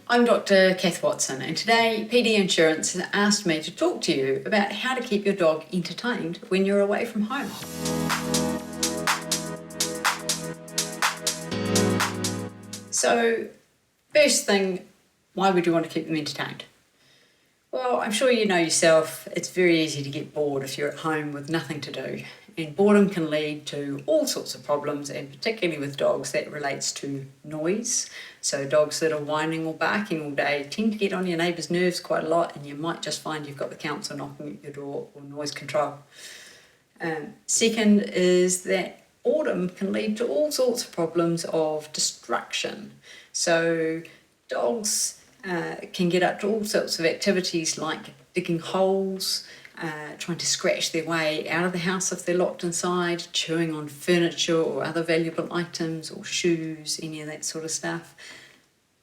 I'm Dr Cath Watson, and today PD Insurance has asked me to talk to you about how to keep your dog entertained when you're away from home. So, first thing, why would you want to keep them entertained? Well, I'm sure you know yourself, it's very easy to get bored if you're at home with nothing to do. And boredom can lead to all sorts of problems, and particularly with dogs, that relates to noise. So dogs that are whining or barking all day tend to get on your neighbour's nerves quite a lot, and you might just find you've got the council knocking at your door or noise control. Second is that boredom can lead to all sorts of problems of distraction. So dogs can get up to all sorts of activities like digging holes, trying to scratch their way out of the house if they're locked inside, chewing on furniture or other valuable items or shoes, any of that sort of stuff.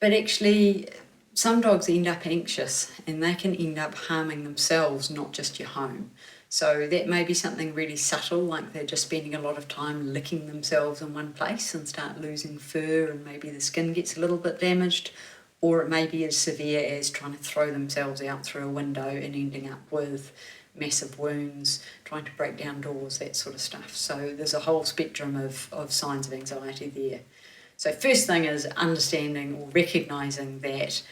But actually, some dogs end up anxious and they can end up harming themselves, not just your home. So that may be something really subtle, like they're just spending a lot of time licking themselves in one place and start losing fur, and maybe the skin gets a little bit damaged. Or it may be as severe as trying to throw themselves out through a window and ending up with massive wounds, trying to break down doors, that sort of stuff. So there's a whole spectrum of signs of anxiety there. So first thing is understanding or recognising that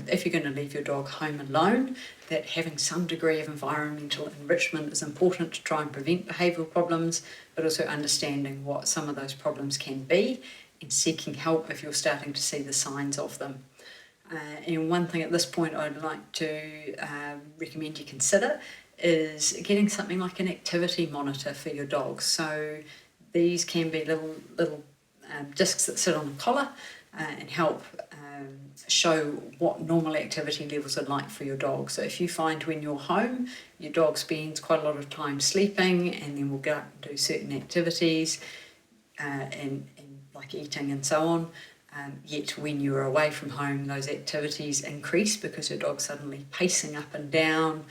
if you're going to leave your dog home alone, that having some degree of environmental enrichment is important to try and prevent behavioural problems, but also understanding what some of those problems can be and seeking help if you're starting to see the signs of them. And one thing at this point I'd like to recommend you consider is getting something like an activity monitor for your dog. So these can be little discs that sit on the collar and help show what normal activity levels are like for your dog. So if you find when you're home, your dog spends quite a lot of time sleeping and then will go out and do certain activities and like eating and so on, yet when you're away from home, those activities increase because your dog's suddenly pacing up and down,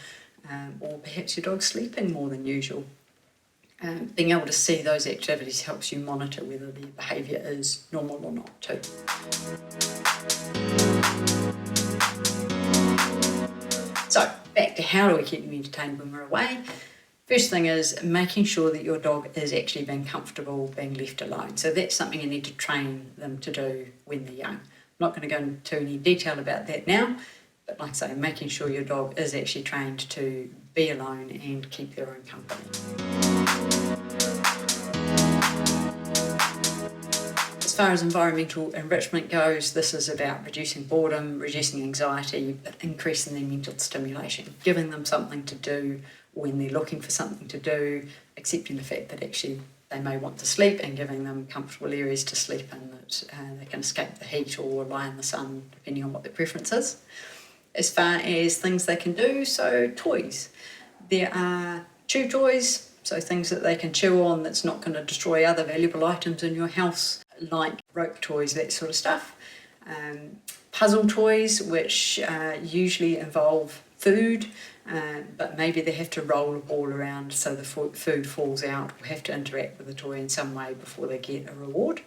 or perhaps your dog's sleeping more than usual. Being able to see those activities helps you monitor whether the behaviour is normal or not too. So, back to how do we keep them entertained when we're away? First thing is making sure that your dog is actually being comfortable being left alone. So that's something you need to train them to do when they're young. I'm not going to go into any detail about that now, but like I say, making sure your dog is actually trained to be alone and keep their own company. As far as environmental enrichment goes, this is about reducing boredom, reducing anxiety, but increasing their mental stimulation, giving them something to do when they're looking for something to do, accepting the fact that actually they may want to sleep and giving them comfortable areas to sleep in that they can escape the heat or lie in the sun, depending on what their preference is. As far as things they can do, so toys. There are chew toys, so things that they can chew on that's not going to destroy other valuable items in your house, like rope toys, that sort of stuff. Puzzle toys, which usually involve food, but maybe they have to roll a ball around so the food falls out, or have to interact with the toy in some way before they get a reward.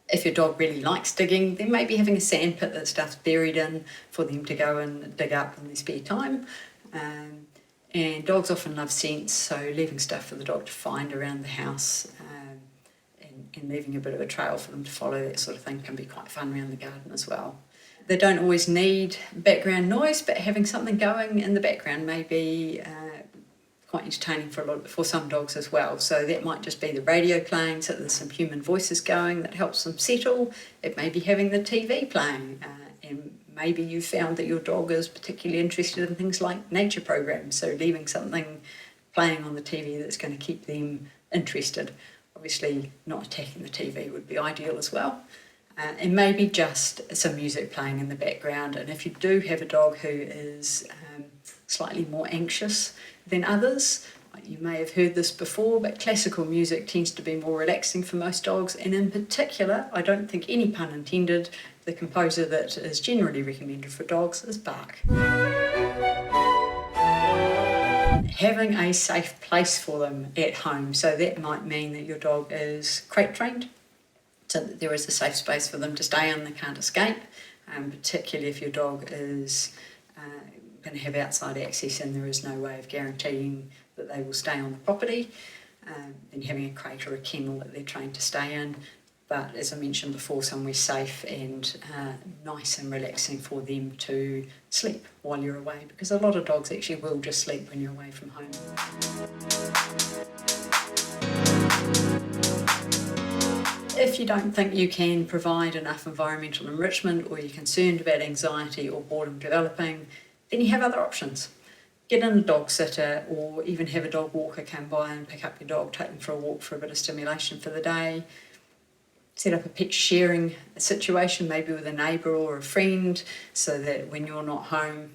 If your dog really likes digging, then maybe having a sand pit that stuff's buried in for them to go and dig up in their spare time. And dogs often love scents, so leaving stuff for the dog to find around the house and leaving a bit of a trail for them to follow, that sort of thing, can be quite fun around the garden as well. They don't always need background noise, but having something going in the background may be quite entertaining for some dogs as well. So that might just be the radio playing, so there's some human voices going that helps them settle. It may be having the TV playing, and maybe you found that your dog is particularly interested in things like nature programs, so leaving something playing on the TV that's going to keep them interested. Obviously, not attacking the TV would be ideal as well. And maybe just some music playing in the background. And if you do have a dog who is slightly more anxious than others, you may have heard this before, but classical music tends to be more relaxing for most dogs. And in particular, I don't think any pun intended, the composer that is generally recommended for dogs is Bach. Having a safe place for them at home. So that might mean that your dog is crate trained, so that there is a safe space for them to stay in, they can't escape. particularly if your dog is going to have outside access and there is no way of guaranteeing that they will stay on the property, then having a crate or a kennel that they're trained to stay in. But as I mentioned before, somewhere safe and nice and relaxing for them to sleep while you're away, because a lot of dogs actually will just sleep when you're away from home. If you don't think you can provide enough environmental enrichment, or you're concerned about anxiety or boredom developing, then you have other options. Get in a dog sitter, or even have a dog walker come by and pick up your dog, take them for a walk for a bit of stimulation for the day. Set up a pet sharing situation, maybe with a neighbour or a friend, so that when you're not home,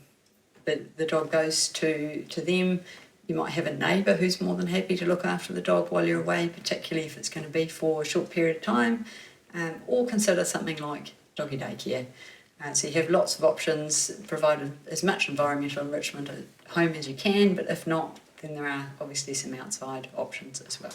the dog goes to them. You might have a neighbour who's more than happy to look after the dog while you're away, particularly if it's going to be for a short period of time, or consider something like Doggy Daycare. So you have lots of options, provided as much environmental enrichment at home as you can, but if not, then there are obviously some outside options as well.